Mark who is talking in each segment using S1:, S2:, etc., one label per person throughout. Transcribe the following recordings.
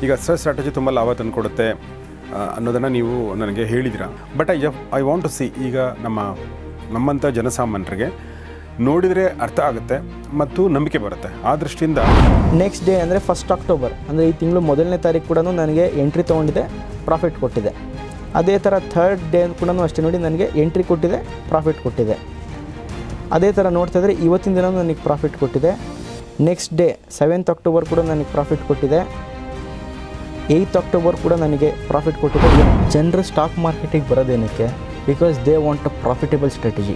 S1: ಈಗ ಸ್ಟ್ರಾಟಜಿ ತುಂಬ ಲಾಭ ತಂದುಕೊಡುತ್ತೆ ಅನ್ನೋದನ್ನು ನೀವು ನನಗೆ ಹೇಳಿದಿರ. But I want to see, ಈಗ ನಮ್ಮಂಥ ಜನಸಾಮಾನ್ಯರಿಗೆ ನೋಡಿದರೆ ಅರ್ಥ ಆಗುತ್ತೆ ಮತ್ತು ನಂಬಿಕೆ ಬರುತ್ತೆ. ಆ ದೃಷ್ಟಿಯಿಂದ
S2: ನೆಕ್ಸ್ಟ್ ಡೇ ಅಂದರೆ 1 ಅಕ್ಟೋಬರ್ ಅಂದರೆ ಈ ತಿಂಗಳು 1ನೇ ತಾರೀಕು ಕೂಡ ನನಗೆ ಎಂಟ್ರಿ ತೊಗೊಂಡಿದೆ, ಪ್ರಾಫಿಟ್ ಕೊಟ್ಟಿದೆ. ಅದೇ ಥರ 3rd ಡೇ ಕೂಡ ಅಷ್ಟೇ ನೋಡಿ, ನನಗೆ ಎಂಟ್ರಿ ಕೊಟ್ಟಿದೆ, ಪ್ರಾಫಿಟ್ ಕೊಟ್ಟಿದೆ. ಅದೇ ಥರ ನೋಡ್ತಾ ಇದ್ದರೆ ಇವತ್ತಿನ ದಿನ ನನಗೆ ಪ್ರಾಫಿಟ್ ಕೊಟ್ಟಿದೆ. ನೆಕ್ಸ್ಟ್ ಡೇ 7th ಅಕ್ಟೋಬರ್ ಕೂಡ ನನಗೆ ಪ್ರಾಫಿಟ್ ಕೊಟ್ಟಿದೆ. 8th ಅಕ್ಟೋಬರ್ ಕೂಡ ನನಗೆ ಪ್ರಾಫಿಟ್ ಕೊಟ್ಟಿದೆ. ಜನರು ಸ್ಟಾಕ್ ಮಾರ್ಕೆಟಿಗೆ ಬರೋದೇನಕ್ಕೆ? Because they want a profitable strategy.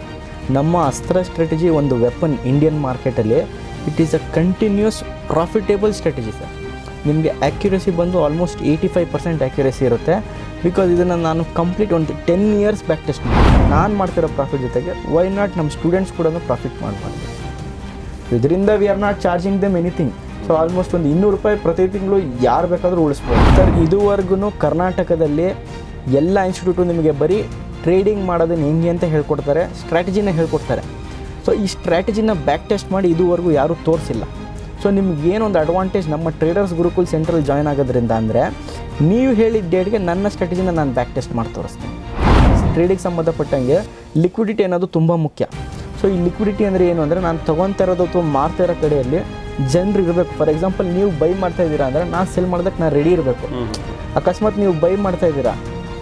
S2: ನಮ್ಮ ಅಸ್ತ್ರ ಸ್ಟ್ರಾಟಜಿ ಒಂದು ವೆಪನ್ ಇಂಡಿಯನ್ ಮಾರ್ಕೆಟಲ್ಲಿ. It is a continuous profitable strategy sir. ನಿಮಗೆ ಆ್ಯಕ್ಯುರಸಿ ಬಂದು ಆಲ್ಮೋಸ್ಟ್ 85% ಆ್ಯಕ್ಯುರಸಿ ಇರುತ್ತೆ. ಬಿಕಾಸ್ ಇದನ್ನು ನಾನು ಕಂಪ್ಲೀಟ್ ಒಂದು 10 ಇಯರ್ಸ್ ಬ್ಯಾಕ್ ಟೆಸ್ಟ್ ನಾನು ಮಾಡ್ತಿರೋ ಪ್ರಾಫಿಟ್ ಜೊತೆಗೆ ವೈ ನಾಟ್ ನಮ್ಮ ಸ್ಟೂಡೆಂಟ್ಸ್ ಕೂಡ ಪ್ರಾಫಿಟ್ ಮಾಡ್ಬಾರ್ದು. ಇದರಿಂದ we are not charging them anything. So almost ಒಂದು 200 ರೂಪಾಯಿ ಪ್ರತಿ ತಿಂಗಳು ಯಾರು ಬೇಕಾದರೂ ಉಳಿಸ್ಬೋದು ಸರ್. ಇದುವರೆಗೂ ಕರ್ನಾಟಕದಲ್ಲಿ ಎಲ್ಲ ಇನ್ಸ್ಟಿಟ್ಯೂಟು ನಿಮಗೆ ಬರೀ ಟ್ರೇಡಿಂಗ್ ಮಾಡೋದನ್ನು ಹೆಂಗೆ ಅಂತ ಹೇಳ್ಕೊಡ್ತಾರೆ, ಸ್ಟ್ರಾಟಜಿನ ಹೇಳ್ಕೊಡ್ತಾರೆ. ಸೊ ಈ ಸ್ಟ್ರಾಟಜಿನ ಬ್ಯಾಕ್ ಟೆಸ್ಟ್ ಮಾಡಿ ಇದುವರೆಗೂ ಯಾರೂ ತೋರಿಸಿಲ್ಲ. ಸೊ ನಿಮ್ಗೇನೊಂದು ಅಡ್ವಾಂಟೇಜ್ ನಮ್ಮ ಟ್ರೇಡರ್ಸ್ ಗುರುಕುಲ್ ಸೆಂಟ್ರಲ್ಲಿ ಜಾಯ್ನ್ ಆಗೋದ್ರಿಂದ ಅಂದರೆ, ನೀವು ಹೇಳಿದ ಡೇಟ್ಗೆ ನನ್ನ ಸ್ಟ್ರಾಟಜಿನ ನಾನು ಬ್ಯಾಕ್ ಟೆಸ್ಟ್ ಮಾಡಿ ತೋರಿಸ್ತೀನಿ. ಟ್ರೇಡಿಂಗ್ ಸಂಬಂಧಪಟ್ಟಂಗೆ ಲಿಕ್ವಿಡಿಟಿ ಅನ್ನೋದು ತುಂಬ ಮುಖ್ಯ. ಸೊ ಈ ಲಿಕ್ವಿಡಿಟಿ ಅಂದರೆ ಏನು ಅಂದರೆ, ನಾನು ತೊಗೊತಾ ಇರೋದು ಅಥವಾ ಮಾರ್ತಾ ಇರೋ ಕಡೆಯಲ್ಲಿ ಜನರು ಇರಬೇಕು. ಫಾರ್ ಎಕ್ಸಾಂಪಲ್ ನೀವು ಬೈ ಮಾಡ್ತಾ ಇದ್ದೀರಾ ಅಂದರೆ ನಾನು ಸೆಲ್ ಮಾಡೋದಕ್ಕೆ ನಾನು ರೆಡಿ ಇರಬೇಕು. ಅಕಸ್ಮಾತ್ ನೀವು ಬೈ ಮಾಡ್ತಾ ಇದ್ದೀರಾ,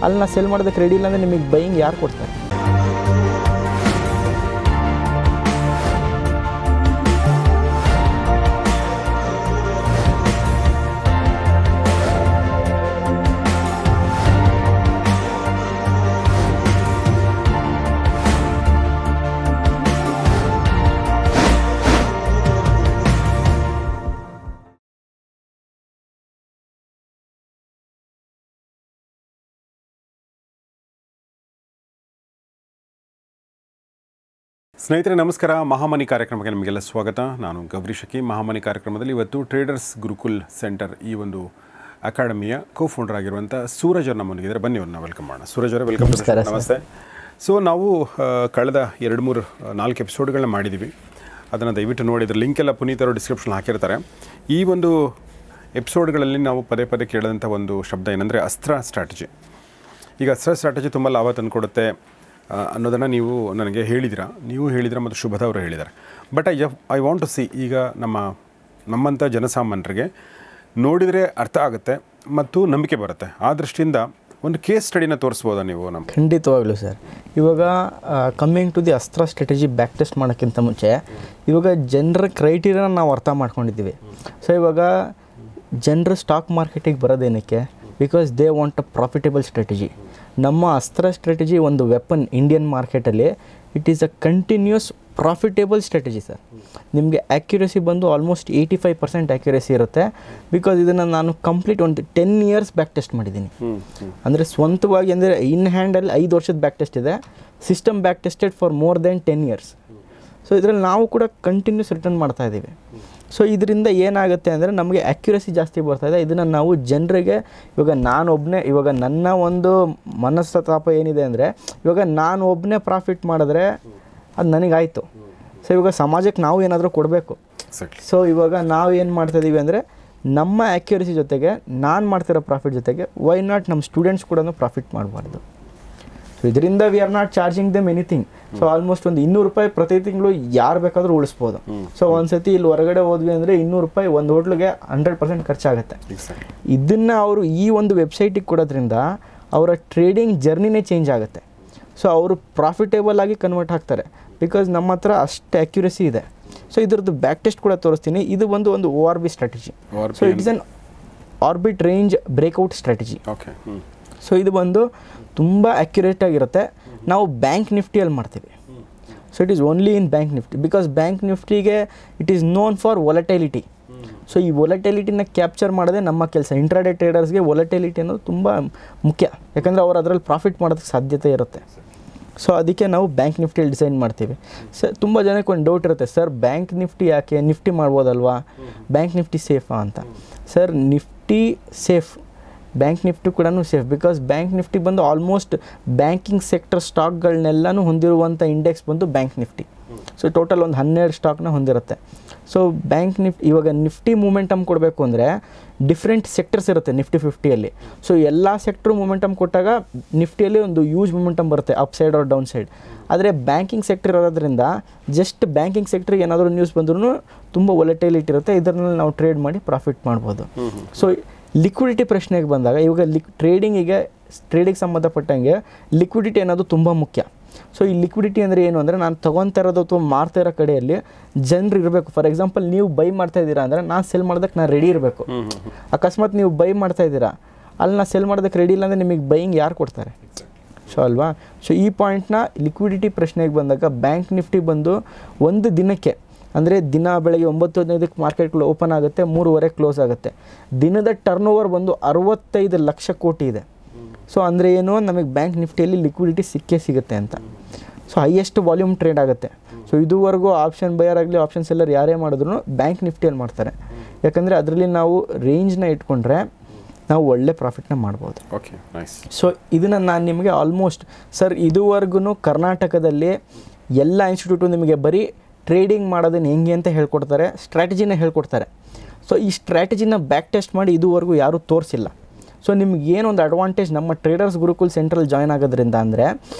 S2: ಅಲ್ಲಿ ನಾನು ಸೆಲ್ ಮಾಡೋದಕ್ಕೆ ರೆಡಿ ಇಲ್ಲ ಅಂದರೆ ನಿಮಗೆ ಬೈಯಿಂಗ್ ಯಾರು ಕೊಡ್ತಾರೆ?
S1: ಸ್ನೇಹಿತರೆ ನಮಸ್ಕಾರ. ಮಹಾಮನಿ ಕಾರ್ಯಕ್ರಮಕ್ಕೆ ನಿಮಗೆಲ್ಲ ಸ್ವಾಗತ. ನಾನು ಗೌರಿ ಶಕಿ. ಮಹಾಮನಿ ಕಾರ್ಯಕ್ರಮದಲ್ಲಿ ಇವತ್ತು ಟ್ರೇಡರ್ಸ್ ಗುರುಕುಲ್ ಸೆಂಟರ್ ಈ ಒಂದು ಅಕಾಡೆಮಿಯ ಕೋ-ಫೌಂಡರ್ ಆಗಿರುವಂಥ ಸೂರಜ್ ಅವರು ನಮ್ಮೊಂದಿಗಿದ್ದಾರೆ. ಬನ್ನಿ ಅವ್ರನ್ನ ವೆಲ್ಕಮ್ ಮಾಡೋಣ. ಸೂರಜ್ ಅವರೇ, ವೆಲ್ಕಮ್. ನಮಸ್ತೆ. ಸೊ ನಾವು ಕಳೆದ 2-3-4 ಎಪಿಸೋಡ್ಗಳನ್ನ ಮಾಡಿದ್ದೀವಿ. ಅದನ್ನು ದಯವಿಟ್ಟು ನೋಡಿ, ಅದರ ಲಿಂಕ್ ಎಲ್ಲ ಪುನೀತ್ ಅವರು ಡಿಸ್ಕ್ರಿಪ್ಷನ್ ಹಾಕಿರ್ತಾರೆ. ಈ ಒಂದು ಎಪಿಸೋಡ್ಗಳಲ್ಲಿ ನಾವು ಪದೇ ಪದೇ ಕೇಳಿದಂಥ ಒಂದು ಶಬ್ದ ಏನಂದರೆ ಅಸ್ತ್ರ ಸ್ಟ್ರಾಟಜಿ. ಈಗ ಅಸ್ತ್ರ ಸ್ಟ್ರಾಟಜಿ ತುಂಬ ಲಾಭ ತಂದುಕೊಡುತ್ತೆ ಅನ್ನೋದನ್ನು ನೀವು ನನಗೆ ಹೇಳಿದಿರ, ಮತ್ತು ಶುಭದ ಅವರು ಹೇಳಿದ್ದಾರೆ. But I want to see, ಈಗ ನಮ್ಮಂಥ ಜನಸಾಮಾನ್ಯರಿಗೆ ನೋಡಿದರೆ ಅರ್ಥ ಆಗುತ್ತೆ ಮತ್ತು ನಂಬಿಕೆ ಬರುತ್ತೆ. ಆ ದೃಷ್ಟಿಯಿಂದ ಒಂದು ಕೇಸ್ ಸ್ಟಡಿನ ತೋರಿಸ್ಬೋದಾ ನೀವು ನಮ್ಗೆ?
S2: ಖಂಡಿತವಾಗ್ಲೂ ಸರ್. ಇವಾಗ ಕಮ್ಮಿಂಗ್ ಟು ದಿ ಅಸ್ತ್ರ ಸ್ಟ್ರಾಟಜಿ ಬ್ಯಾಕ್ ಟೆಸ್ಟ್ ಮಾಡೋಕ್ಕಿಂತ ಮುಂಚೆ ಇವಾಗ ಜನರ ಕ್ರೈಟೀರಿಯಾನ ನಾವು ಅರ್ಥ ಮಾಡ್ಕೊಂಡಿದ್ದೀವಿ. ಸೊ ಇವಾಗ ಜನರು ಸ್ಟಾಕ್ ಮಾರ್ಕೆಟಿಗೆ ಬರೋದೇನಕ್ಕೆ? Because they want a profitable strategy. ನಮ್ಮ ಅಸ್ತ್ರ ಸ್ಟ್ರಾಟಜಿ ಒಂದು ವೆಪನ್ ಇಂಡಿಯನ್ ಮಾರ್ಕೆಟಲ್ಲಿ. It is a continuous profitable strategy sir. ನಿಮಗೆ ಆ್ಯಕ್ಯುರಸಿ ಬಂದು ಆಲ್ಮೋಸ್ಟ್ 85% ಆ್ಯಕ್ಯುರಸಿ ಇರುತ್ತೆ. ಬಿಕಾಸ್ ಇದನ್ನು ನಾನು ಕಂಪ್ಲೀಟ್ ಒಂದು 10 ಇಯರ್ಸ್ ಬ್ಯಾಕ್ ಟೆಸ್ಟ್ ಮಾಡಿದ್ದೀನಿ. ಅಂದರೆ ಸ್ವಂತವಾಗಿ ಅಂದರೆ ಇನ್ ಹ್ಯಾಂಡಲ್ಲಿ 5 ವರ್ಷದ ಬ್ಯಾಕ್ ಟೆಸ್ಟ್ ಇದೆ. System back tested for more than 10 years. So ಇದರಲ್ಲಿ ನಾವು ಕೂಡ ಕಂಟಿನ್ಯೂಸ್ ರಿಟರ್ನ್ ಮಾಡ್ತಾಯಿದ್ದೀವಿ. ಸೊ ಇದರಿಂದ ಏನಾಗುತ್ತೆ ಅಂದರೆ ನಮಗೆ ಆ್ಯಕ್ಯುರಸಿ ಜಾಸ್ತಿ ಬರ್ತಾಯಿದೆ. ಇದನ್ನು ನಾವು ಜನರಿಗೆ ಇವಾಗ ನನ್ನ ಒಂದು ಮನಸ್ತಾಪ ಏನಿದೆ ಅಂದರೆ, ಇವಾಗ ನಾನು ಒಬ್ಬನೇ ಪ್ರಾಫಿಟ್ ಮಾಡಿದ್ರೆ ಅದು ನನಗಾಯಿತು. ಸೊ ಇವಾಗ ಸಮಾಜಕ್ಕೆ ನಾವು ಏನಾದರೂ ಕೊಡಬೇಕು. ಸೊ ಇವಾಗ ನಾವು ಏನು ಮಾಡ್ತಾಯಿದ್ದೀವಿ ಅಂದರೆ, ನಮ್ಮ ಆ್ಯಕ್ಯುರಸಿ ಜೊತೆಗೆ ನಾನು ಮಾಡ್ತಿರೋ ಪ್ರಾಫಿಟ್ ಜೊತೆಗೆ ವೈ ನಾಟ್ ನಮ್ಮ ಸ್ಟೂಡೆಂಟ್ಸ್ ಕೂಡ ಪ್ರಾಫಿಟ್ ಮಾಡಬಾರ್ದು. ಸೊ ಇದರಿಂದ we are not charging them anything. So almost ಒಂದು 200 ರೂಪಾಯಿ ಪ್ರತಿ ತಿಂಗಳು ಯಾರು ಬೇಕಾದರೂ ಉಳಿಸ್ಬೋದು. ಸೊ ಒಂದ್ಸತಿ ಇಲ್ಲಿ ಹೊರಗಡೆ ಹೋದ್ವಿ ಅಂದರೆ 200 ರೂಪಾಯಿ ಒಂದು ಹೋಟ್ಲಿಗೆ 100% ಖರ್ಚಾಗುತ್ತೆ. ಇದನ್ನು ಅವರು ಈ ಒಂದು ವೆಬ್ಸೈಟಿಗೆ ಕೊಡೋದ್ರಿಂದ ಅವರ ಟ್ರೇಡಿಂಗ್ ಜರ್ನಿನೇ ಚೇಂಜ್ ಆಗುತ್ತೆ. ಸೊ ಅವರು ಪ್ರಾಫಿಟೇಬಲ್ ಆಗಿ ಕನ್ವರ್ಟ್ ಆಗ್ತಾರೆ. ಬಿಕಾಸ್ ನಮ್ಮ ಹತ್ರ ಅಷ್ಟು ಆ್ಯಕ್ಯುರಸಿ ಇದೆ. ಸೊ ಇದ್ರದ್ದು ಬ್ಯಾಕ್ ಟೆಸ್ಟ್ ಕೂಡ ತೋರಿಸ್ತೀನಿ. ಇದು ಒಂದು ORB strategy. So it is an orbit range breakout strategy. So ಇದು ಬಂದು ತುಂಬ ಆ್ಯಕ್ಯುರೇಟ್ ಆಗಿರುತ್ತೆ. ನಾವು ಬ್ಯಾಂಕ್ ನಿಫ್ಟಿಯಲ್ಲಿ ಮಾಡ್ತೀವಿ. So it is only in bank Nifty. Because bank ನಿಫ್ಟಿಗೆ it is known for volatility. So ಈ ವೊಲಟೈಲಿಟಿನ ಕ್ಯಾಪ್ಚರ್ ಮಾಡೋದೇ ನಮ್ಮ ಕೆಲಸ. ಇಂಟ್ರಾಡೇ ಟ್ರೇಡರ್ಸ್ಗೆ ವೊಲಟೈಲಿಟಿ ಅನ್ನೋದು ತುಂಬ ಮುಖ್ಯ. ಯಾಕಂದರೆ ಅವ್ರು ಅದರಲ್ಲಿ ಪ್ರಾಫಿಟ್ ಮಾಡೋದಕ್ಕೆ ಸಾಧ್ಯತೆ ಇರುತ್ತೆ. ಸೊ ಅದಕ್ಕೆ ನಾವು ಬ್ಯಾಂಕ್ ನಿಫ್ಟಿಯಲ್ಲಿ ಡಿಸೈನ್ ಮಾಡ್ತೀವಿ. ಸರ್ ತುಂಬ ಜನಕ್ಕೆ ಒಂದು ಡೌಟ್ ಇರುತ್ತೆ, ಸರ್ ಬ್ಯಾಂಕ್ ನಿಫ್ಟಿ ಯಾಕೆ, ನಿಫ್ಟಿ ಮಾಡ್ಬೋದಲ್ವಾ, ಬ್ಯಾಂಕ್ ನಿಫ್ಟಿ ಸೇಫಾ ಅಂತ. Sir Nifty safe, bank Nifty ಕೂಡ ಸೇಫ್. ಬಿಕಾಸ್ ಬ್ಯಾಂಕ್ ನಿಫ್ಟಿ ಬಂದು ಆಲ್ಮೋಸ್ಟ್ ಬ್ಯಾಂಕಿಂಗ್ ಸೆಕ್ಟರ್ ಸ್ಟಾಕ್ಗಳನ್ನೆಲ್ಲನೂ ಹೊಂದಿರುವಂಥ ಇಂಡೆಕ್ಸ್ ಬಂದು ಬ್ಯಾಂಕ್ ನಿಫ್ಟಿ. ಸೊ ಟೋಟಲ್ ಒಂದು 12 ಸ್ಟಾಕ್ನ ಹೊಂದಿರುತ್ತೆ. ಸೊ ಬ್ಯಾಂಕ್ ಇವಾಗ ನಿಫ್ಟಿ ಮೂಮೆಂಟಮ್ ಕೊಡಬೇಕು ಅಂದರೆ ಡಿಫ್ರೆಂಟ್ ಸೆಕ್ಟರ್ಸ್ ಇರುತ್ತೆ ನಿಫ್ಟಿ 50ಯಲ್ಲಿ. ಸೊ ಎಲ್ಲ ಸೆಕ್ಟ್ರು ಮೂಮೆಂಟಮ್ ಕೊಟ್ಟಾಗ ನಿಫ್ಟಿಯಲ್ಲಿ ಒಂದು ಯೂಜ್ ಮೂಮೆಂಟಮ್ ಬರುತ್ತೆ up side or down side. ಆದರೆ ಬ್ಯಾಂಕಿಂಗ್ ಸೆಕ್ಟರ್ ಇರೋದ್ರಿಂದ ಜಸ್ಟ್ ಬ್ಯಾಂಕಿಂಗ್ ಸೆಕ್ಟ್ರಿಗೆ ಏನಾದರೂ ನ್ಯೂಸ್ ಬಂದ್ರೂ ತುಂಬ ವೊಲಟೈಲಿಟಿ ಇರುತ್ತೆ, ಇದರಲ್ಲಿ ನಾವು ಟ್ರೇಡ್ ಮಾಡಿ ಪ್ರಾಫಿಟ್ ಮಾಡ್ಬೋದು. ಸೊ ಲಿಕ್ವಿಡಿಟಿ ಪ್ರಶ್ನೆಗೆ ಬಂದಾಗ ಇವಾಗ ಟ್ರೇಡಿಂಗ್ ಸಂಬಂಧಪಟ್ಟಂಗೆ ಲಿಕ್ವಿಡಿಟಿ ಅನ್ನೋದು ತುಂಬ ಮುಖ್ಯ. ಸೊ ಈ ಲಿಕ್ವಿಡಿಟಿ ಅಂದರೆ ಏನು ಅಂದರೆ ನಾನು ತೊಗೊತಾ ಇರೋದು ಅಥವಾ ಮಾರ್ತಾ ಇರೋ ಕಡೆಯಲ್ಲಿ ಜನರು ಇರಬೇಕು. ಫಾರ್ ಎಕ್ಸಾಂಪಲ್ ನೀವು ಬೈ ಮಾಡ್ತಾ ಇದ್ದೀರಾ ಅಂದರೆ ನಾನು ಸೆಲ್ ಮಾಡೋದಕ್ಕೆ ನಾನು ರೆಡಿ ಇರಬೇಕು. ಅಕಸ್ಮಾತ್ ನೀವು ಬೈ ಮಾಡ್ತಾ ಇದ್ದೀರಾ ಅಲ್ಲಿ ನಾನು ಸೆಲ್ ಮಾಡೋದಕ್ಕೆ ರೆಡಿ ಇಲ್ಲ ಅಂದರೆ ನಿಮಗೆ ಬೈಯಿಂಗ್ ಯಾರು ಕೊಡ್ತಾರೆ? ಸೊ ಅಲ್ವಾ. ಸೊ ಈ ಪಾಯಿಂಟ್ನ ಲಿಕ್ವಿಡಿಟಿ ಪ್ರಶ್ನೆಗೆ ಬಂದಾಗ ಬ್ಯಾಂಕ್ ನಿಫ್ಟಿ ಬಂದು ಒಂದು ದಿನಕ್ಕೆ ಅಂದರೆ ದಿನ ಬೆಳಗ್ಗೆ 9:15 ಮಾರ್ಕೆಟ್ಗಳು ಓಪನ್ ಆಗುತ್ತೆ, 3:15 ಕ್ಲೋಸ್ ಆಗುತ್ತೆ. ದಿನದ ಟರ್ನ್ ಓವರ್ ಬಂದು 65 ಲಕ್ಷ ಕೋಟಿ ಇದೆ. ಸೊ ಅಂದರೆ ಏನು, ನಮಗೆ ಬ್ಯಾಂಕ್ ನಿಫ್ಟಿಯಲ್ಲಿ ಲಿಕ್ವಿಡಿಟಿ ಸಿಗುತ್ತೆ ಅಂತ. ಸೊ ಹೈಯೆಸ್ಟ್ ವಾಲ್ಯೂಮ್ ಟ್ರೇಡ್ ಆಗುತ್ತೆ. ಸೊ ಇದುವರೆಗೂ ಆಪ್ಷನ್ ಬಯರ್ ಆಗಲಿ ಆಪ್ಷನ್ ಸೆಲ್ಲರ್ ಯಾರೇ ಮಾಡಿದ್ರು ಬ್ಯಾಂಕ್ ನಿಫ್ಟಿಯಲ್ಲಿ ಮಾಡ್ತಾರೆ. ಯಾಕಂದರೆ ಅದರಲ್ಲಿ ನಾವು ರೇಂಜ್ನ ಇಟ್ಕೊಂಡ್ರೆ ನಾವು ಒಳ್ಳೆ ಪ್ರಾಫಿಟ್ನ ಮಾಡ್ಬೋದು.
S1: Okay, nice.
S2: ಸೊ ಇದನ್ನು ನಾನು ನಿಮಗೆ ಆಲ್ಮೋಸ್ಟ್ ಸರ್ ಇದುವರೆಗೂ ಕರ್ನಾಟಕದಲ್ಲಿ ಎಲ್ಲ ಇನ್ಸ್ಟಿಟ್ಯೂಟು ನಿಮಗೆ ಬರೀ ಟ್ರೇಡಿಂಗ್ ಮಾಡೋದನ್ನು ಹೆಂಗೆ ಅಂತ ಹೇಳ್ಕೊಡ್ತಾರೆ, ಸ್ಟ್ರಾಟಜಿನ ಹೇಳ್ಕೊಡ್ತಾರೆ. ಸೊ ಈ ಸ್ಟ್ರಾಟಜಿನ ಬ್ಯಾಕ್ ಟೆಸ್ಟ್ ಮಾಡಿ ಇದುವರೆಗೂ ಯಾರೂ ತೋರಿಸಿಲ್ಲ. ಸೊ ನಿಮ್ಗೆ ಏನೊಂದು ಅಡ್ವಾಂಟೇಜ್ ನಮ್ಮ ಟ್ರೇಡರ್ಸ್ ಗುರುಕುಲ್ ಸೆಂಟ್ರಲ್ಲಿ ಜಾಯ್ನ್ ಆಗೋದ್ರಿಂದ ಅಂದರೆ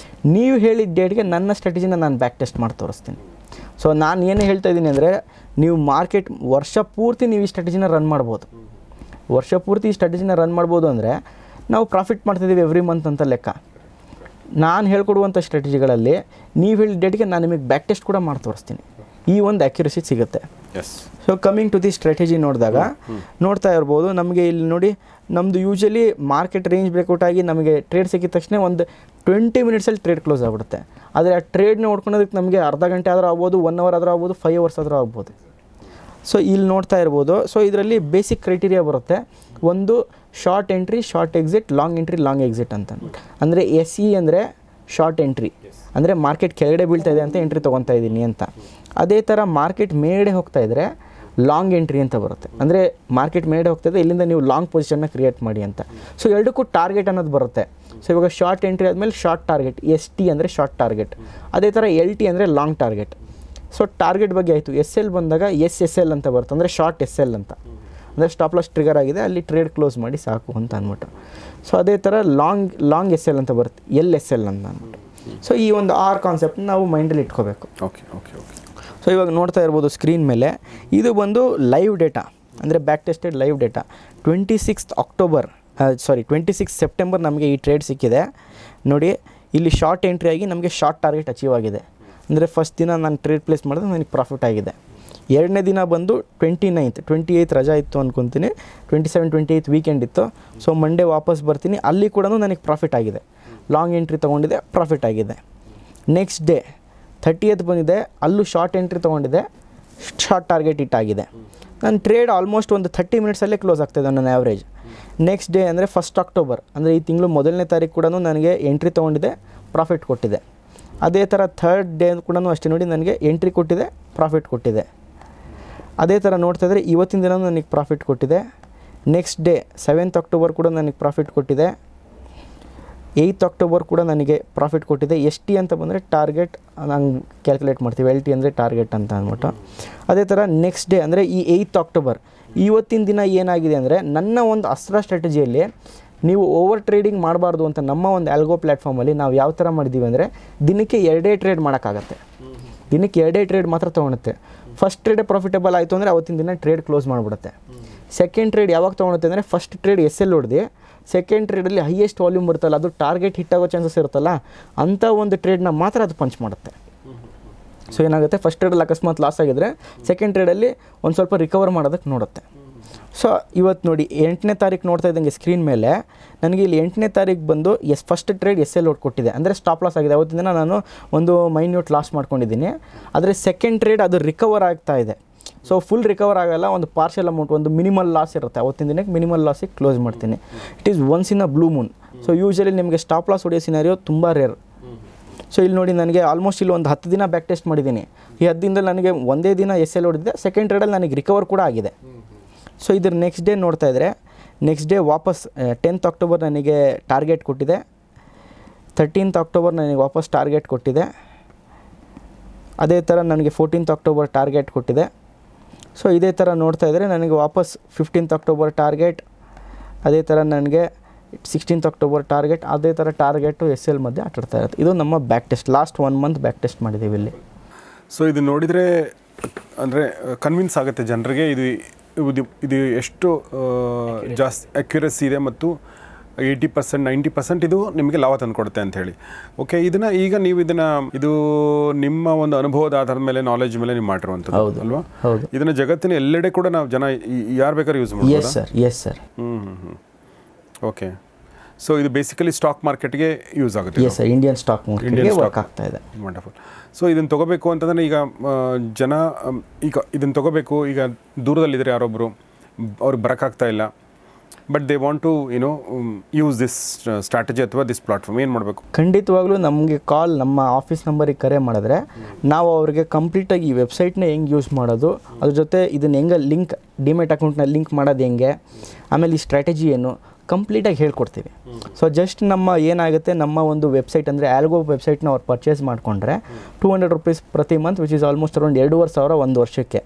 S2: ನೀವು ಹೇಳಿದ ಡೇಟ್ಗೆ ನನ್ನ ಸ್ಟ್ರಾಟಜಿನ ನಾನು ಬ್ಯಾಕ್ ಟೆಸ್ಟ್ ಮಾಡಿ ತೋರಿಸ್ತೀನಿ. ಸೊ ನಾನು ಏನು ಹೇಳ್ತಾ ಇದ್ದೀನಿ ಅಂದರೆ ನೀವು ಮಾರ್ಕೆಟ್ ವರ್ಷ ಪೂರ್ತಿ ನೀವು ಈ ಸ್ಟ್ರಾಟಜಿನ ರನ್ ಮಾಡ್ಬೋದು. ವರ್ಷ ಪೂರ್ತಿ ಈ ಸ್ಟ್ರಾಟಜಿನ ರನ್ ಮಾಡ್ಬೋದು ಅಂದರೆ ನಾವು ಪ್ರಾಫಿಟ್ ಮಾಡ್ತಿದ್ದೀವಿ ಎವ್ರಿ ಮಂತ್ ಅಂತ ಲೆಕ್ಕ. ನಾನು ಹೇಳ್ಕೊಡುವಂಥ ಸ್ಟ್ರಾಟಜಿಗಳಲ್ಲಿ ನೀವು ಹೇಳಿದ ಡೇಟ್ಗೆ ನಾನು ನಿಮಗೆ ಬ್ಯಾಕ್ ಟೆಸ್ಟ್ ಕೂಡ ಮಾಡಿ ತೋರಿಸ್ತೀನಿ. ಈ ಒಂದು ಅಕ್ಯುರಸಿ ಸಿಗುತ್ತೆ. So coming to the strategy ನೋಡಿದಾಗ ನೋಡ್ತಾ ಇರ್ಬೋದು, ನಮಗೆ ಇಲ್ಲಿ ನೋಡಿ ನಮ್ಮದು ಯೂಶಲಿ ಮಾರ್ಕೆಟ್ ರೇಂಜ್ ಬ್ರೇಕ್ಔಟ್ ಆಗಿ ನಮಗೆ ಟ್ರೇಡ್ ಸಿಕ್ಕಿದ ತಕ್ಷಣ ಒಂದು 20 ಮಿನಿಟ್ಸಲ್ಲಿ ಟ್ರೇಡ್ ಕ್ಲೋಸ್ ಆಗಿಬಿಡುತ್ತೆ. ಆದರೆ ಆ ಟ್ರೇಡ್ನ ನೋಡ್ಕೊಳೋದಕ್ಕೆ ನಮಗೆ ಅರ್ಧ ಗಂಟೆ ಆದರೂ ಆಗ್ಬೋದು, 1 ಅವರ್ ಆದರೂ ಆಗ್ಬೋದು, 5 ಅವರ್ಸ್ ಆದರೂ ಆಗ್ಬೋದು. ಸೊ ಇಲ್ಲಿ ನೋಡ್ತಾ ಇರ್ಬೋದು. ಸೊ ಇದರಲ್ಲಿ ಬೇಸಿಕ್ ಕ್ರೈಟೀರಿಯಾ ಬರುತ್ತೆ. ಒಂದು short entry, short exit, long entry, long exit ಅಂತ. ಅಂದರೆ SE ಅಂದರೆ ಶಾರ್ಟ್ ಎಂಟ್ರಿ, ಅಂದರೆ ಮಾರ್ಕೆಟ್ ಕೆಳಗಡೆ ಬೀಳ್ತಾ ಇದೆ ಅಂತ ಎಂಟ್ರಿ ತೊಗೊತಾ ಇದ್ದೀನಿ ಅಂತ. ಅದೇ ಥರ ಮಾರ್ಕೆಟ್ ಮೇಲ್ಗಡೆ ಹೋಗ್ತಾ ಇದ್ದರೆ ಲಾಂಗ್ ಎಂಟ್ರಿ ಅಂತ ಬರುತ್ತೆ. ಅಂದರೆ ಮಾರ್ಕೆಟ್ ಮೇಲ್ಗಡೆ ಹೋಗ್ತಾ ಇದೆ, ಇಲ್ಲಿಂದ ನೀವು ಲಾಂಗ್ ಪೊಸಿಷನ್ನ ಕ್ರಿಯೇಟ್ ಮಾಡಿ ಅಂತ. ಸೊ ಎರಡಕ್ಕೂ ಟಾರ್ಗೆಟ್ ಅನ್ನೋದು ಬರುತ್ತೆ. ಸೊ ಇವಾಗ ಶಾರ್ಟ್ ಎಂಟ್ರಿ ಆದಮೇಲೆ ಶಾರ್ಟ್ ಟಾರ್ಗೆಟ್, ST ಅಂದರೆ ಶಾರ್ಟ್ ಟಾರ್ಗೆಟ್. ಅದೇ ಥರ LT ಅಂದರೆ ಲಾಂಗ್ ಟಾರ್ಗೆಟ್. ಸೊ ಟಾರ್ಗೆಟ್ ಬಗ್ಗೆ ಆಯಿತು. SL ಬಂದಾಗ SSL ಅಂತ ಬರುತ್ತೆ, ಅಂದರೆ ಶಾರ್ಟ್ SL ಅಂತ. ಅಂದರೆ ಸ್ಟಾಪ್ ಲಾಸ್ ಟ್ರಿಗರ್ ಆಗಿದೆ, ಅಲ್ಲಿ ಟ್ರೇಡ್ ಕ್ಲೋಸ್ ಮಾಡಿ ಸಾಕು ಅಂತ ಅಂದ್ಬಿಟ್ಟು. ಸೊ ಅದೇ ಥರ ಲಾಂಗ್ SL ಅಂತ ಬರುತ್ತೆ, LSL ಅಂತ ಅಂದ್ಬಿಟ್ಟು. ಸೊ ಈ ಒಂದು 6 ಕಾನ್ಸೆಪ್ಟ್ ನಾವು ಮೈಂಡಲ್ಲಿ ಇಟ್ಕೋಬೇಕು.
S1: Okay okay okay.
S2: ಸೊ ಇವಾಗ ನೋಡ್ತಾ ಇರ್ಬೋದು ಸ್ಕ್ರೀನ್ ಮೇಲೆ, ಇದು ಬಂದು ಲೈವ್ ಡೇಟಾ, ಅಂದರೆ back tested live data. 26 September ನಮಗೆ ಈ ಟ್ರೇಡ್ ಸಿಕ್ಕಿದೆ ನೋಡಿ. ಇಲ್ಲಿ ಶಾರ್ಟ್ ಎಂಟ್ರಿ ಆಗಿ ನಮಗೆ ಶಾರ್ಟ್ ಟಾರ್ಗೆಟ್ ಅಚೀವ್ ಆಗಿದೆ. ಅಂದರೆ ಫಸ್ಟ್ ದಿನ ನಾನು ಟ್ರೇಡ್ ಪ್ಲೇಸ್ ಮಾಡಿದ್ರೆ ನನಗೆ ಪ್ರಾಫಿಟ್ ಆಗಿದೆ. ಎರಡನೇ ದಿನ ಬಂದು 28 ರಜಾ ಇತ್ತು ಅಂದ್ಕೊತೀನಿ, 27, 28 ವೀಕೆಂಡ್ ಇತ್ತು. ಸೊ ಮಂಡೇ ವಾಪಸ್ ಬರ್ತೀನಿ, ಅಲ್ಲಿ ಕೂಡ ನನಗೆ ಪ್ರಾಫಿಟ್ ಆಗಿದೆ. ಲಾಂಗ್ ಎಂಟ್ರಿ ತೊಗೊಂಡಿದ್ದೆ, ಪ್ರಾಫಿಟ್ ಆಗಿದೆ. ನೆಕ್ಸ್ಟ್ ಡೇ 30th ಬಂದಿದೆ, ಅಲ್ಲೂ ಶಾರ್ಟ್ ಎಂಟ್ರಿ ತೊಗೊಂಡಿದ್ದೆ, ಶಾರ್ಟ್ ಟಾರ್ಗೆಟ್ ಇಟ್ಟಾಗಿದೆ. ನನ್ನ ಟ್ರೇಡ್ ಆಲ್ಮೋಸ್ಟ್ ಒಂದು 30 ಮಿನಿಟ್ಸಲ್ಲೇ ಕ್ಲೋಸ್ ಆಗ್ತಾಯಿದೆ ನನ್ನ ಆ್ಯಾವ್ರೇಜ್. ನೆಕ್ಸ್ಟ್ ಡೇ ಅಂದರೆ 1 ಅಕ್ಟೋಬರ್, ಅಂದರೆ ಈ ತಿಂಗಳು 1ನೇ ತಾರೀಕು ಕೂಡ ನನಗೆ ಎಂಟ್ರಿ ತೊಗೊಂಡಿದ್ದೆ, ಪ್ರಾಫಿಟ್ ಕೊಟ್ಟಿದೆ. ಅದೇ ಥರ 3rd ಡೇ ಕೂಡ ಅಷ್ಟೇ ನೋಡಿ, ನನಗೆ ಎಂಟ್ರಿ ಕೊಟ್ಟಿದೆ, ಪ್ರಾಫಿಟ್ ಕೊಟ್ಟಿದೆ. ಅದೇ ಥರ ನೋಡ್ತಾ ಇದ್ದರೆ ಇವತ್ತಿನ ದಿನ ನನಗೆ ಪ್ರಾಫಿಟ್ ಕೊಟ್ಟಿದೆ. ನೆಕ್ಸ್ಟ್ ಡೇ 7th ಅಕ್ಟೋಬರ್ ಕೂಡ ನನಗೆ ಪ್ರಾಫಿಟ್ ಕೊಟ್ಟಿದೆ. 8th ಅಕ್ಟೋಬರ್ ಕೂಡ ನನಗೆ ಪ್ರಾಫಿಟ್ ಕೊಟ್ಟಿದೆ. ST ಅಂತ ಬಂದರೆ ಟಾರ್ಗೆಟ್ ನಂಗೆ ಕ್ಯಾಲ್ಕುಲೇಟ್ ಮಾಡ್ತೀವಿ, LT ಅಂದರೆ ಟಾರ್ಗೆಟ್ ಅಂತ ಅಂದ್ಬಿಟ್ಟು. ಅದೇ ಥರ ನೆಕ್ಸ್ಟ್ ಡೇ ಅಂದರೆ ಈ 8th ಅಕ್ಟೋಬರ್, ಇವತ್ತಿನ ದಿನ ಏನಾಗಿದೆ ಅಂದರೆ ನನ್ನ ಒಂದು ಅಸ್ತ್ರ ಸ್ಟ್ರಾಟಜಿಯಲ್ಲಿ ನೀವು ಓವರ್ ಟ್ರೇಡಿಂಗ್ ಮಾಡಬಾರ್ದು ಅಂತ ನಮ್ಮ ಒಂದು ಆಲ್ಗೋ ಪ್ಲ್ಯಾಟ್ಫಾರ್ಮಲ್ಲಿ ನಾವು ಯಾವ ಥರ ಮಾಡಿದ್ದೀವಿ ಅಂದರೆ ದಿನಕ್ಕೆ 2 ಟ್ರೇಡ್ ಮಾಡೋಕ್ಕಾಗತ್ತೆ. ದಿನಕ್ಕೆ 2 ಟ್ರೇಡ್ ಮಾತ್ರ ತೊಗೊಳುತ್ತೆ. ಫಸ್ಟ್ ಟ್ರೇಡೇ ಪ್ರಾಫಿಟಬಲ್ ಆಯಿತು ಅಂದರೆ ಅವತ್ತಿನ ದಿನ ಟ್ರೇಡ್ ಕ್ಲೋಸ್ ಮಾಡಿಬಿಡುತ್ತೆ. ಸೆಕೆಂಡ್ ಟ್ರೇಡ್ ಯಾವಾಗ ತೊಗೊಳುತ್ತೆ ಅಂದರೆ ಫಸ್ಟ್ ಟ್ರೇಡ್ SL ಹೊಡೆದು ಸೆಕೆಂಡ್ ಟ್ರೇಡಲ್ಲಿ ಹೈಯೆಸ್ಟ್ ವಾಲ್ಯೂಮ್ ಬರುತ್ತಲ್ಲ, ಅದು ಟಾರ್ಗೆಟ್ ಹಿಟ್ ಆಗೋ ಚಾನ್ಸಸ್ ಇರುತ್ತಲ್ಲ, ಅಂಥ ಒಂದು ಟ್ರೇಡ್ನ ಮಾತ್ರ ಅದು ಪಂಚ್ ಮಾಡುತ್ತೆ. ಸೊ ಏನಾಗುತ್ತೆ, ಫಸ್ಟ್ ಟ್ರೇಡಲ್ಲಿ ಅಕಸ್ಮಾತ್ ಲಾಸ್ ಆಗಿದ್ರೆ ಸೆಕೆಂಡ್ ಟ್ರೇಡಲ್ಲಿ ಒಂದು ಸ್ವಲ್ಪ ರಿಕವರ್ ಮಾಡೋದಕ್ಕೆ ನೋಡುತ್ತೆ. ಸೊ ಇವತ್ತು ನೋಡಿ 8ನೇ ತಾರೀಕು ನೋಡ್ತಾ ಇದ್ದಂಗೆ ಸ್ಕ್ರೀನ್ ಮೇಲೆ ನನಗೆ ಇಲ್ಲಿ 8ನೇ ತಾರೀಕು ಬಂದು ಫಸ್ಟ್ ಟ್ರೇಡ್ SL ಹೊಡ್ ಕೊಟ್ಟಿದೆ, ಅಂದರೆ ಸ್ಟಾಪ್ ಲಾಸ್ ಆಗಿದೆ. ಅವತ್ತಿನ ದಿನ ನಾನು ಒಂದು ಮೈನ್ಯೂಟ್ ಲಾಸ್ ಮಾಡ್ಕೊಂಡಿದ್ದೀನಿ. ಆದರೆ ಸೆಕೆಂಡ್ ಟ್ರೇಡ್ ಅದು ರಿಕವರ್ ಆಗ್ತಾ ಇದೆ. ಸೊ ಫುಲ್ ರಿಕವರ್ ಆಗಲ್ಲ, ಒಂದು ಪಾರ್ಷಿಯಲ್ ಅಮೌಂಟ್, ಒಂದು ಮಿನಿಮಲ್ ಲಾಸ್ ಇರುತ್ತೆ. ಅವತ್ತಿನ ದಿನಕ್ಕೆ ಮಿನಿಮಲ್ ಲಾಸಿಗೆ ಕ್ಲೋಸ್ ಮಾಡ್ತೀನಿ. It is once in a blue Moon. So usually ನಿಮಗೆ ಸ್ಟಾಪ್ ಲಾಸ್ ಹೊಡೆಯೋ ಸಿನಾರಿಯೋ ತುಂಬ ರೇರ್. ಸೊ ಇಲ್ಲಿ ನೋಡಿ ನನಗೆ ಆಲ್ಮೋಸ್ಟ್ ಇಲ್ಲಿ ಒಂದು 10 ದಿನ ಬ್ಯಾಕ್ ಟೆಸ್ಟ್ ಮಾಡಿದ್ದೀನಿ. ಈ 10 ದಿನದಲ್ಲಿ ನನಗೆ ಒಂದೇ ದಿನ SL ಹೊಡೆದಿದೆ, ಸೆಕೆಂಡ್ ಟ್ರೇಡಲ್ಲಿ ನನಗೆ ರಿಕವರ್ ಕೂಡ ಆಗಿದೆ. ಸೊ ಇದ್ರ ನೆಕ್ಸ್ಟ್ ಡೇ ನೋಡ್ತಾ ಇದ್ದರೆ ನೆಕ್ಸ್ಟ್ ಡೇ ವಾಪಸ್ 10th ಅಕ್ಟೋಬರ್ ನನಗೆ ಟಾರ್ಗೆಟ್ ಕೊಟ್ಟಿದೆ, 13th ಅಕ್ಟೋಬರ್ ನನಗೆ ವಾಪಸ್ ಟಾರ್ಗೆಟ್ ಕೊಟ್ಟಿದೆ. ಅದೇ ಥರ ನನಗೆ 14th ಅಕ್ಟೋಬರ್ ಟಾರ್ಗೆಟ್ ಕೊಟ್ಟಿದೆ. ಸೊ ಇದೇ ಥರ ನೋಡ್ತಾ ಇದ್ದರೆ ನನಗೆ ವಾಪಸ್ 15th ಅಕ್ಟೋಬರ್ ಟಾರ್ಗೆಟ್, ಅದೇ ಥರ ನನಗೆ 16th ಅಕ್ಟೋಬರ್ ಟಾರ್ಗೆಟ್, ಅದೇ ಥರ ಟಾರ್ಗೆಟು SL ಮಧ್ಯೆ ಆಟಾಡ್ತಾ ಇರುತ್ತೆ. ಇದು ನಮ್ಮ back test, last 1 month back test ಮಾಡಿದ್ದೀವಿ ಇಲ್ಲಿ.
S1: ಸೊ ಇದು ನೋಡಿದರೆ ಅಂದರೆ ಕನ್ವಿನ್ಸ್ ಆಗುತ್ತೆ ಜನರಿಗೆ ಇದು ಎಷ್ಟು ಜಾಸ್ತಿ ಅಕ್ಯುರಸಿ ಇದೆ ಮತ್ತು 80% 90% ಇದು ನಿಮಗೆ ಲಾಭ ತಂದುಕೊಡುತ್ತೆ ಅಂತ ಹೇಳಿ. ಓಕೆ, ಇದು ನಿಮ್ಮ ಒಂದು ಅನುಭವದ ಆಧಾರದ ಮೇಲೆ, ನಾಲೆಜ್ ಮೇಲೆ ನೀವು ಮಾಡಿರುವಂಥದ್ದು ಅಲ್ವಾ? ಇದನ್ನು ಜಗತ್ತಿನ ಎಲ್ಲೆಡೆ ಕೂಡ ನಾವು ಜನ ಯಾರು ಬೇಕಾದ್ರೂ ಯೂಸ್ ಮಾಡ್ಬೋದು.
S2: Yes sir.
S1: ಓಕೆ, ಸೊ ಇದು ಬೇಸಿಕಲಿ ಸ್ಟಾಕ್ ಮಾರ್ಕೆಟ್ಗೆ ಯೂಸ್ ಆಗುತ್ತೆ.
S2: ಎಸ್ ಸರ್, ಇಂಡಿಯನ್ ಸ್ಟಾಕ್ ಮಾರ್ಕೆಟ್ಗೆ ವರ್ಕ್ ಆಗ್ತಾ ಇದೆ.
S1: ವಂಡರ್ಫುಲ್. ಸೊ ಇದನ್ನು ತೊಗೋಬೇಕು ಅಂತಂದರೆ ಈಗ ಜನ ಇದನ್ನು ತೊಗೋಬೇಕು, ಈಗ ದೂರದಲ್ಲಿದ್ದರೆ ಯಾರೊಬ್ಬರು ಅವ್ರಿಗೆ ಬರೋಕ್ಕಾಗ್ತಾ ಇಲ್ಲ, but they want to use this strategy ಅಥವಾ ದಿಸ್ ಪ್ಲಾಟ್ಫಾರ್ಮ್, ಏನು ಮಾಡಬೇಕು?
S2: ಖಂಡಿತವಾಗ್ಲೂ ನಮಗೆ ಕಾಲ್, ನಮ್ಮ ಆಫೀಸ್ ನಂಬರಿಗೆ ಕರೆ ಮಾಡಿದ್ರೆ ನಾವು ಅವ್ರಿಗೆ ಕಂಪ್ಲೀಟಾಗಿ ಈ ವೆಬ್ಸೈಟ್ನ ಹೆಂಗೆ ಯೂಸ್ ಮಾಡೋದು, ಅದ್ರ ಜೊತೆ ಇದನ್ನು ಹೆಂಗೆ ಲಿಂಕ್, ಡಿಮೆಟ್ ಅಕೌಂಟ್ನ ಲಿಂಕ್ ಮಾಡೋದು ಹೆಂಗೆ, ಆಮೇಲೆ ಈ ಸ್ಟ್ರಾಟಜಿ ಏನು ಕಂಪ್ಲೀಟಾಗಿ ಹೇಳ್ಕೊಡ್ತೀವಿ. ಸೊ ಜಸ್ಟ್ ನಮ್ಮ ಏನಾಗುತ್ತೆ, ನಮ್ಮ ಒಂದು ವೆಬ್ಸೈಟ್ ಅಂದರೆ ಆಲ್ಗೋ ವೆಬ್ಸೈಟ್ನ ಅವ್ರು ಪರ್ಚೇಸ್ ಮಾಡಿಕೊಂಡ್ರೆ $200 ಪ್ರತಿ month, which is almost around 2,500 ಒಂದು ವರ್ಷಕ್ಕೆ.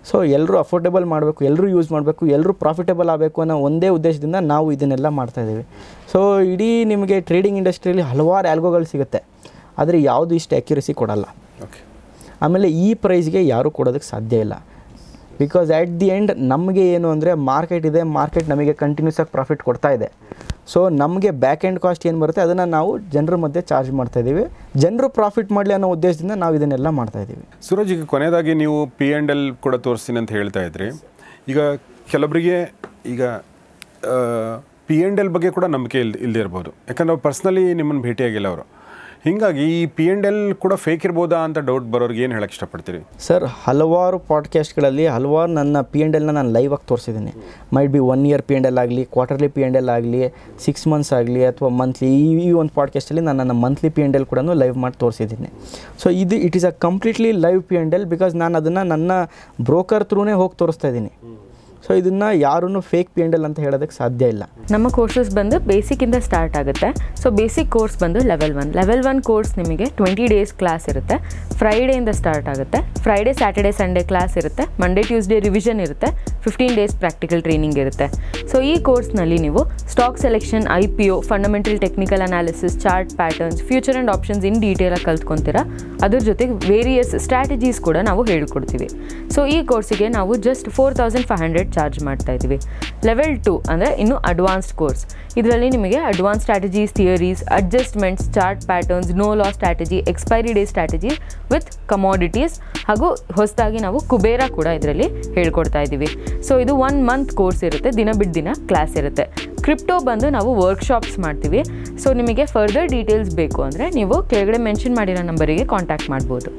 S2: ಸೊ ಎಲ್ಲರೂ ಅಫೋರ್ಡೆಬಲ್ ಮಾಡಬೇಕು, ಎಲ್ಲರೂ ಯೂಸ್ ಮಾಡಬೇಕು, ಎಲ್ಲರೂ ಪ್ರಾಫಿಟೇಬಲ್ ಆಗಬೇಕು ಅನ್ನೋ ಒಂದೇ ಉದ್ದೇಶದಿಂದ ನಾವು ಇದನ್ನೆಲ್ಲ ಮಾಡ್ತಾಯಿದ್ದೀವಿ. ಸೊ ಇಡೀ ನಿಮಗೆ ಟ್ರೇಡಿಂಗ್ ಇಂಡಸ್ಟ್ರಿಯಲ್ಲಿ ಹಲವಾರು ಆಲ್ಗೋಗಳು ಸಿಗುತ್ತೆ, ಆದರೆ ಯಾವುದು ಇಷ್ಟು ಅಕ್ಯುರಸಿ ಕೊಡಲ್ಲ. ಆಮೇಲೆ ಈ ಪ್ರೈಸ್ಗೆ ಯಾರೂ ಕೊಡೋದಕ್ಕೆ ಸಾಧ್ಯ ಇಲ್ಲ. ಬಿಕಾಸ್ ಆ್ಯಟ್ ದಿ ಎಂಡ್ ನಮಗೆ ಏನು ಅಂದರೆ ಮಾರ್ಕೆಟ್ ಇದೆ, ಮಾರ್ಕೆಟ್ ನಮಗೆ ಕಂಟಿನ್ಯೂಸ್ ಆಗಿ ಪ್ರಾಫಿಟ್ ಕೊಡ್ತಾ ಇದೆ. ಸೊ ನಮಗೆ ಬ್ಯಾಕ್ ಎಂಡ್ ಕಾಸ್ಟ್ ಏನು ಬರುತ್ತೆ ಅದನ್ನು ನಾವು ಜನರ ಮಧ್ಯೆ ಚಾರ್ಜ್ ಮಾಡ್ತಾಯಿದ್ದೀವಿ. ಜನರು ಪ್ರಾಫಿಟ್ ಮಾಡಲಿ ಅನ್ನೋ ಉದ್ದೇಶದಿಂದ ನಾವು ಇದನ್ನೆಲ್ಲ ಮಾಡ್ತಾಯಿದ್ದೀವಿ.
S1: ಸೂರಜ್, ಈಗ ಕೊನೆಯದಾಗಿ ನೀವು P&L ಕೂಡ ತೋರಿಸ್ತೀನಿ ಅಂತ ಹೇಳ್ತಾ ಇದ್ರಿ. ಈಗ ಕೆಲವರಿಗೆ ಈಗ P&L ಬಗ್ಗೆ ಕೂಡ ನಂಬಿಕೆ ಇಲ್ಲದೆ ಇರ್ಬೋದು, ಯಾಕಂದ್ರೆ ಅವ್ರು ಪರ್ಸ್ನಲಿ ನಿಮ್ಮನ್ನು ಭೇಟಿಯಾಗಿಲ್ಲ ಅವರು. ಹೀಗಾಗಿ ಈ P&L ಕೂಡ ಫೇಕ್ ಇರ್ಬೋದಾ ಅಂತ ಡೌಟ್ ಬರೋರಿಗೆ ಏನು ಹೇಳಕ್ಕೆ ಇಷ್ಟಪಡ್ತೀರಿ?
S2: ಸರ್, ಹಲವಾರು ಪಾಡ್ಕಾಸ್ಟ್ಗಳಲ್ಲಿ ಹಲವಾರು ನನ್ನ P&Lನ ನಾನು ಲೈವ್ ಆಗಿ ತೋರಿಸಿದ್ದೀನಿ. ಮೈಟ್ ಬಿ 1 year P&L ಆಗಲಿ, ಕ್ವಾರ್ಟರ್ಲಿ P&L ಆಗಲಿ, 6 months ಆಗಲಿ, ಅಥವಾ ಮಂತ್ಲಿ. ಈ ಒಂದು ಪಾಡ್ಕಾಸ್ಟಲ್ಲಿ ನಾನು ನನ್ನ ಮಂತ್ಲಿ P&L ಕೂಡ ಲೈವ್ ಮಾಡಿ ತೋರಿಸಿದ್ದೀನಿ. So it is a completely live P&L, because ನಾನು ಅದನ್ನು ನನ್ನ ಬ್ರೋಕರ್ ಥ್ರೂನೇ ಹೋಗಿ ತೋರಿಸ್ತಾ ಇದ್ದೀನಿ. ಸೊ ಇದನ್ನು ಯಾರೂ ಫೇಕ್ P&L ಅಂತ ಹೇಳೋದಕ್ಕೆ ಸಾಧ್ಯ ಇಲ್ಲ.
S3: ನಮ್ಮ ಕೋರ್ಸಸ್ ಬಂದು ಬೇಸಿಕ್ಕಿಂದ ಸ್ಟಾರ್ಟ್ ಆಗುತ್ತೆ. ಸೊ ಬೇಸಿಕ್ ಕೋರ್ಸ್ ಬಂದು ಲೆವೆಲ್ 1 ಕೋರ್ಸ್ ನಿಮಗೆ 20 days ಕ್ಲಾಸ್ ಇರುತ್ತೆ. ಫ್ರೈಡೆಯಿಂದ ಸ್ಟಾರ್ಟ್ ಆಗುತ್ತೆ. ಫ್ರೈಡೆ, ಸ್ಯಾಟರ್ಡೆ, ಸಂಡೇ ಕ್ಲಾಸ್ ಇರುತ್ತೆ. ಮಂಡೇ, ಟ್ಯೂಸ್ಡೇ ರಿವಿಷನ್ ಇರುತ್ತೆ. 15 days ಪ್ರಾಕ್ಟಿಕಲ್ ಟ್ರೈನಿಂಗ್ ಇರುತ್ತೆ. ಸೊ ಈ ಕೋರ್ಸ್ನಲ್ಲಿ ನೀವು stock selection, IPO, fundamental technical analysis, chart patterns, future and options in ಡೀಟೇಲಾಗಿ ಕಲ್ತ್ಕೊತೀರಾ. ಅದ್ರ ಜೊತೆಗೆ ವೇರಿಯಸ್ ಸ್ಟ್ರಾಟಜೀಸ್ ಕೂಡ ನಾವು ಹೇಳ್ಕೊಡ್ತೀವಿ. ಸೊ ಈ ಕೋರ್ಸಿಗೆ ನಾವು ಜಸ್ಟ್ 4,500 ಚಾರ್ಜ್ ಮಾಡ್ತಾ ಇದ್ದೀವಿ. ಲೆವೆಲ್ 2 ಅಂದರೆ ಇನ್ನು ಅಡ್ವಾನ್ಸ್ಡ್ ಕೋರ್ಸ್. ಇದರಲ್ಲಿ ನಿಮಗೆ advance strategies, theories, adjustments, chart patterns, no loss strategy, expiry day strategy with commodities, ಹಾಗೂ ಹೊಸದಾಗಿ ನಾವು ಕುಬೇರ ಕೂಡ ಇದರಲ್ಲಿ ಹೇಳ್ಕೊಡ್ತಾ ಇದ್ದೀವಿ. ಸೊ ಇದು 1 month ಕೋರ್ಸ್ ಇರುತ್ತೆ, ದಿನ ಬಿಟ್ಟು ದಿನ ಕ್ಲಾಸ್ ಇರುತ್ತೆ. ಕ್ರಿಪ್ಟೋ ಬಂದು ನಾವು ವರ್ಕ್ಶಾಪ್ಸ್ ಮಾಡ್ತೀವಿ. ಸೊ ನಿಮಗೆ ಫರ್ದರ್ ಡೀಟೇಲ್ಸ್ ಬೇಕು ಅಂದರೆ ನೀವು ಕೆಳಗಡೆ ಮೆನ್ಷನ್ ಮಾಡಿರೋ ನಂಬರಿಗೆ ಕಾಂಟ್ಯಾಕ್ಟ್ ಮಾಡ್ಬೋದು.